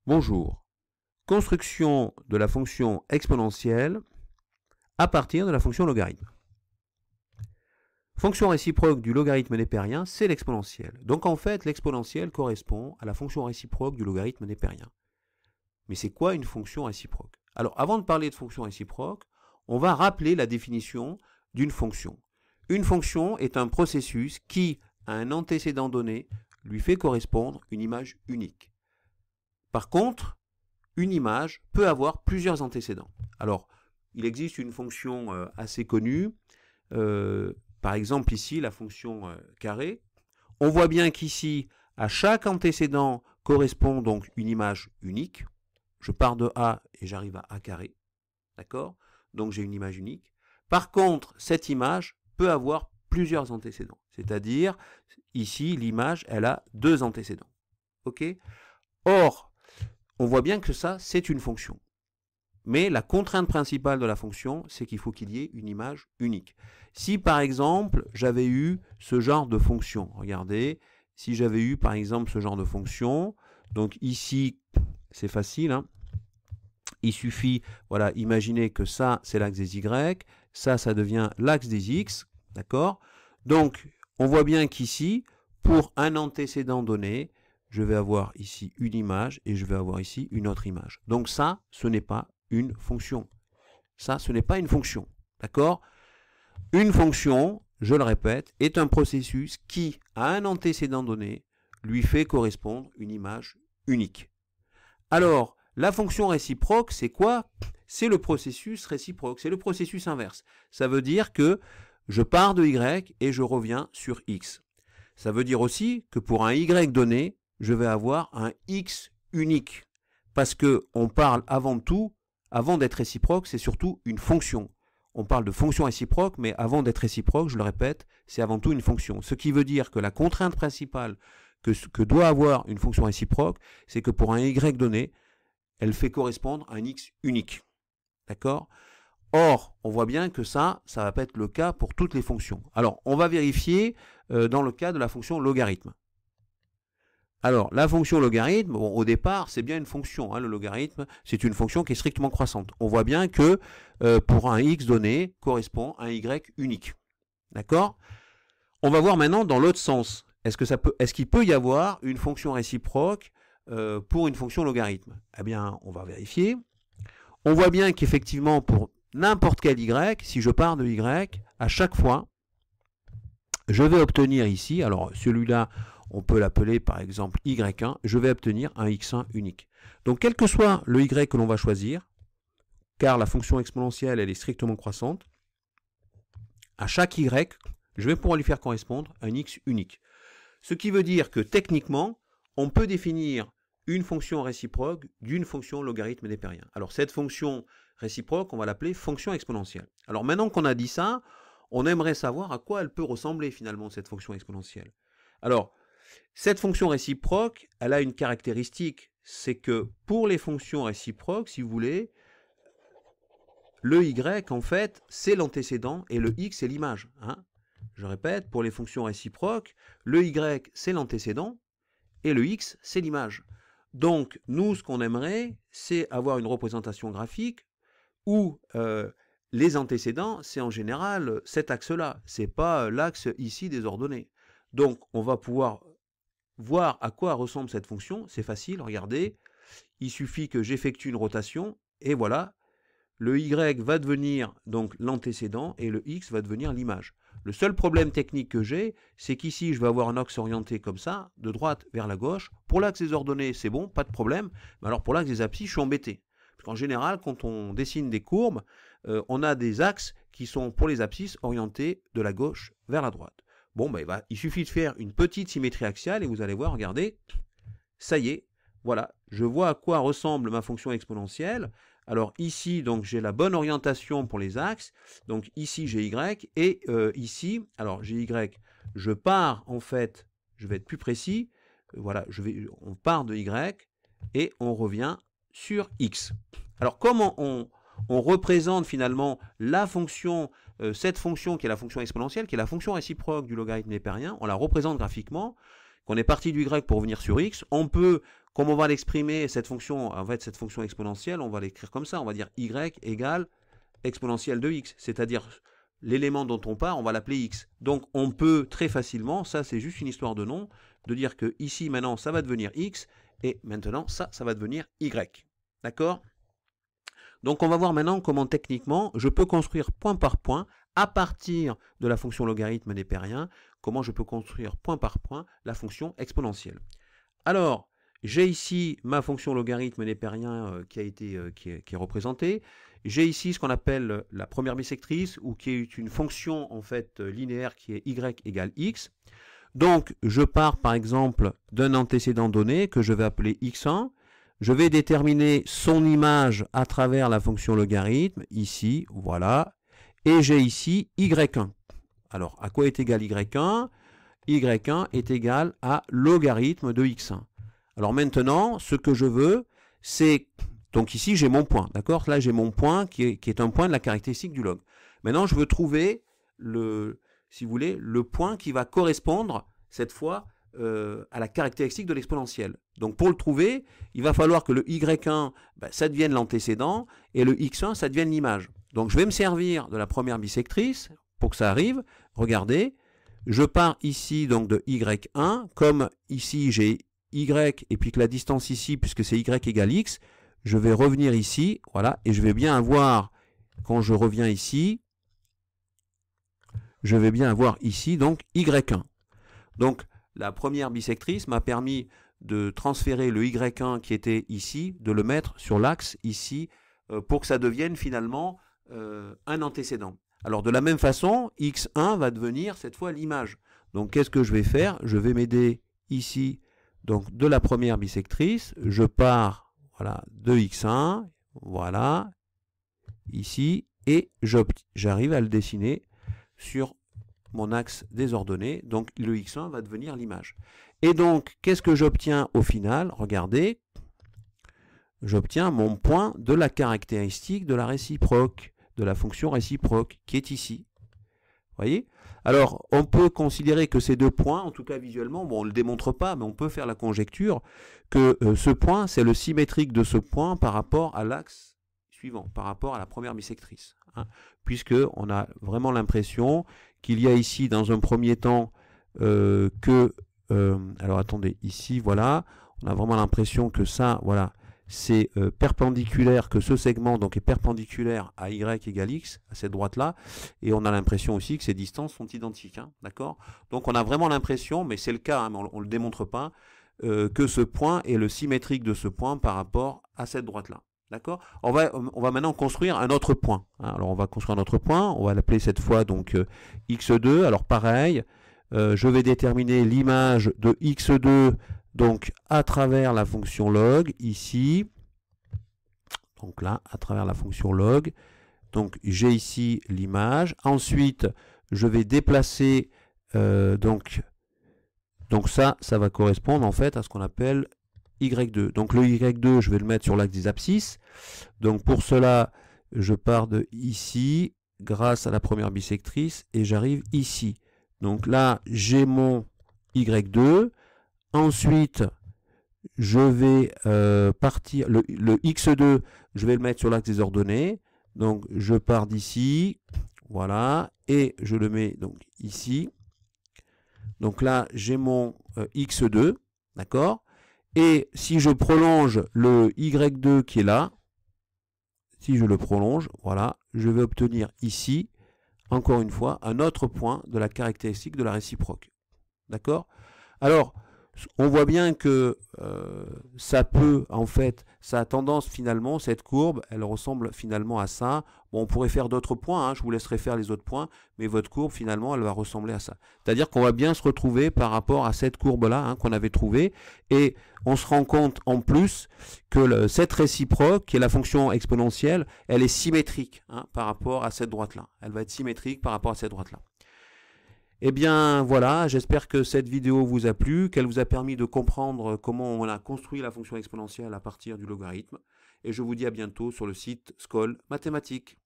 Bonjour. Construction de la fonction exponentielle à partir de la fonction logarithme. Fonction réciproque du logarithme népérien, c'est l'exponentielle. Donc en fait, l'exponentielle correspond à la fonction réciproque du logarithme népérien. Mais c'est quoi une fonction réciproque? Alors avant de parler de fonction réciproque, on va rappeler la définition d'une fonction. Une fonction est un processus qui, à un antécédent donné, lui fait correspondre une image unique. Par contre, une image peut avoir plusieurs antécédents. Alors, il existe une fonction assez connue, par exemple ici, la fonction carré. On voit bien qu'ici, à chaque antécédent correspond donc une image unique. Je pars de A et j'arrive à A carré. D'accord? Donc j'ai une image unique. Par contre, cette image peut avoir plusieurs antécédents. C'est-à-dire, ici, l'image, elle a deux antécédents. OK? Or, on voit bien que ça, c'est une fonction. Mais la contrainte principale de la fonction, c'est qu'il faut qu'il y ait une image unique. Si par exemple, j'avais eu ce genre de fonction, regardez, si j'avais eu par exemple ce genre de fonction, donc ici, c'est facile, hein, il suffit, voilà, imaginez que ça, c'est l'axe des Y, ça devient l'axe des X, d'accord? Donc, on voit bien qu'ici, pour un antécédent donné, je vais avoir ici une image et je vais avoir ici une autre image. Donc ça, ce n'est pas une fonction. Ça, ce n'est pas une fonction. D'accord? Une fonction, je le répète, est un processus qui, à un antécédent donné, lui fait correspondre une image unique. Alors, la fonction réciproque, c'est quoi? C'est le processus réciproque, c'est le processus inverse. Ça veut dire que je pars de Y et je reviens sur X. Ça veut dire aussi que pour un Y donné, je vais avoir un X unique. Parce qu'on parle avant tout, avant d'être réciproque, c'est surtout une fonction. On parle de fonction réciproque, mais avant d'être réciproque, je le répète, c'est avant tout une fonction. Ce qui veut dire que la contrainte principale que doit avoir une fonction réciproque, c'est que pour un Y donné, elle fait correspondre à un X unique. D'accord? Or, on voit bien que ça ne va pas être le cas pour toutes les fonctions. Alors, on va vérifier dans le cas de la fonction logarithme. Alors, la fonction logarithme, bon, au départ, c'est bien une fonction. Hein, le logarithme, c'est une fonction qui est strictement croissante. On voit bien que pour un x donné, correspond à un y unique. D'accord? On va voir maintenant dans l'autre sens. Est-ce qu'il peut y avoir une fonction réciproque pour une fonction logarithme? Eh bien, on va vérifier. On voit bien qu'effectivement, pour n'importe quel y, si je pars de y, à chaque fois, je vais obtenir ici, alors celui-là, on peut l'appeler par exemple y1, je vais obtenir un x1 unique. Donc quel que soit le y que l'on va choisir, car la fonction exponentielle elle est strictement croissante, à chaque y, je vais pouvoir lui faire correspondre un x unique. Ce qui veut dire que techniquement, on peut définir une fonction réciproque d'une fonction logarithme népérien. Alors cette fonction réciproque, on va l'appeler fonction exponentielle. Alors maintenant qu'on a dit ça, on aimerait savoir à quoi elle peut ressembler finalement cette fonction exponentielle. Alors, cette fonction réciproque, elle a une caractéristique, c'est que pour les fonctions réciproques, si vous voulez, le y, en fait, c'est l'antécédent et le x, c'est l'image. Hein. Je répète, pour les fonctions réciproques, le y, c'est l'antécédent et le x, c'est l'image. Donc, nous, ce qu'on aimerait, c'est avoir une représentation graphique où les antécédents, c'est en général cet axe-là. Ce n'est pas l'axe ici des ordonnées. Donc, on va pouvoir voir à quoi ressemble cette fonction. C'est facile, regardez. Il suffit que j'effectue une rotation et voilà. Le y va devenir donc l'antécédent et le x va devenir l'image. Le seul problème technique que j'ai, c'est qu'ici, je vais avoir un axe orienté comme ça, de droite vers la gauche. Pour l'axe des ordonnées, c'est bon, pas de problème. Mais alors pour l'axe des abscisses, je suis embêté. Parce qu'en général, quand on dessine des courbes, on a des axes qui sont, pour les abscisses, orientés de la gauche vers la droite. Bon, ben, il suffit de faire une petite symétrie axiale et vous allez voir, regardez, ça y est, voilà, je vois à quoi ressemble ma fonction exponentielle. Alors ici, donc j'ai la bonne orientation pour les axes. Donc ici, j'ai y et ici, alors j'ai y, je pars en fait, je vais être plus précis, voilà, on part de y et on revient sur x. Alors comment on représente finalement la fonction, cette fonction qui est la fonction exponentielle, qui est la fonction réciproque du logarithme népérien, on la représente graphiquement, qu'on est parti du y pour venir sur x, on peut comme on va l'exprimer, cette fonction, en fait, cette fonction exponentielle, on va l'écrire comme ça. On va dire y égale exponentielle de x, c'est-à-dire l'élément dont on part, on va l'appeler x. Donc on peut très facilement, ça c'est juste une histoire de nom, de dire que ici maintenant ça va devenir x, et maintenant ça va devenir y. D'accord? Donc on va voir maintenant comment techniquement je peux construire point par point, à partir de la fonction logarithme népérien, comment je peux construire point par point la fonction exponentielle. Alors, j'ai ici ma fonction logarithme népérien qui est représentée. J'ai ici ce qu'on appelle la première bisectrice, ou qui est une fonction en fait linéaire qui est y égale x. Donc, je pars par exemple d'un antécédent donné que je vais appeler x1. Je vais déterminer son image à travers la fonction logarithme, ici, voilà. Et j'ai ici y1. Alors, à quoi est égal y1? y1 est égal à logarithme de x1. Alors maintenant, ce que je veux, c'est... Donc ici, j'ai mon point, d'accord? Là, j'ai mon point qui est un point de la caractéristique du log. Maintenant, je veux trouver, si vous voulez, le point qui va correspondre, cette fois, à la caractéristique de l'exponentielle. Donc pour le trouver, il va falloir que le y1, ça devienne l'antécédent, et le x1, ça devienne l'image. Donc je vais me servir de la première bisectrice pour que ça arrive. Regardez, je pars ici donc de y1, comme ici j'ai y, et puis que la distance ici, puisque c'est y égale x, je vais revenir ici, voilà, et je vais bien avoir, quand je reviens ici, je vais bien avoir ici donc y1. Donc la première bisectrice m'a permis de transférer le y1 qui était ici, de le mettre sur l'axe ici, pour que ça devienne finalement un antécédent. Alors de la même façon, x1 va devenir cette fois l'image. Donc qu'est-ce que je vais faire? Je vais m'aider ici donc de la première bisectrice, je pars voilà, de x1, voilà, ici, et j'arrive à le dessiner sur mon axe des ordonnées, donc le x1 va devenir l'image. Et donc, qu'est-ce que j'obtiens au final? Regardez, j'obtiens mon point de la caractéristique de la réciproque, de la fonction réciproque, qui est ici. Vous voyez? Alors, on peut considérer que ces deux points, en tout cas visuellement, bon, on ne le démontre pas, mais on peut faire la conjecture que ce point, c'est le symétrique de ce point par rapport à l'axe suivant, par rapport à la première bisectrice. Hein, puisqu'on a vraiment l'impression qu'il y a ici, dans un premier temps, alors attendez, ici, voilà, on a vraiment l'impression que ça, voilà, c'est perpendiculaire, que ce segment donc est perpendiculaire à y égale x, à cette droite-là, et on a l'impression aussi que ces distances sont identiques, hein, d'accord? Donc on a vraiment l'impression, mais c'est le cas, hein, mais on ne le démontre pas, que ce point est le symétrique de ce point par rapport à cette droite-là. D'accord? On va maintenant construire un autre point. Hein. Alors on va construire un autre point, on va l'appeler cette fois donc x2. Alors pareil, je vais déterminer l'image de x2 donc à travers la fonction log, ici. Donc là, à travers la fonction log. Donc j'ai ici l'image. Ensuite, je vais déplacer donc ça va correspondre en fait à ce qu'on appelle y2. Donc le y2, je vais le mettre sur l'axe des abscisses. Donc pour cela, je pars de ici, grâce à la première bisectrice, et j'arrive ici. Donc là, j'ai mon y2. Ensuite, je vais partir, le x2, je vais le mettre sur l'axe des ordonnées. Donc je pars d'ici, voilà, et je le mets donc ici. Donc là, j'ai mon x2, d'accord? Et si je prolonge le y2 qui est là, si je le prolonge, voilà, je vais obtenir ici, encore une fois, un autre point de la caractéristique de la réciproque. D'accord? Alors, on voit bien que ça peut, en fait, ça a tendance finalement, cette courbe, elle ressemble finalement à ça. Bon, on pourrait faire d'autres points, hein, je vous laisserai faire les autres points, mais votre courbe, finalement, elle va ressembler à ça. C'est-à-dire qu'on va bien se retrouver par rapport à cette courbe-là hein, qu'on avait trouvée, et on se rend compte en plus que cette réciproque, qui est la fonction exponentielle, elle est symétrique hein, par rapport à cette droite-là. Elle va être symétrique par rapport à cette droite-là. Eh bien voilà, j'espère que cette vidéo vous a plu, qu'elle vous a permis de comprendre comment on a construit la fonction exponentielle à partir du logarithme. Et je vous dis à bientôt sur le site Skol Mathématiques.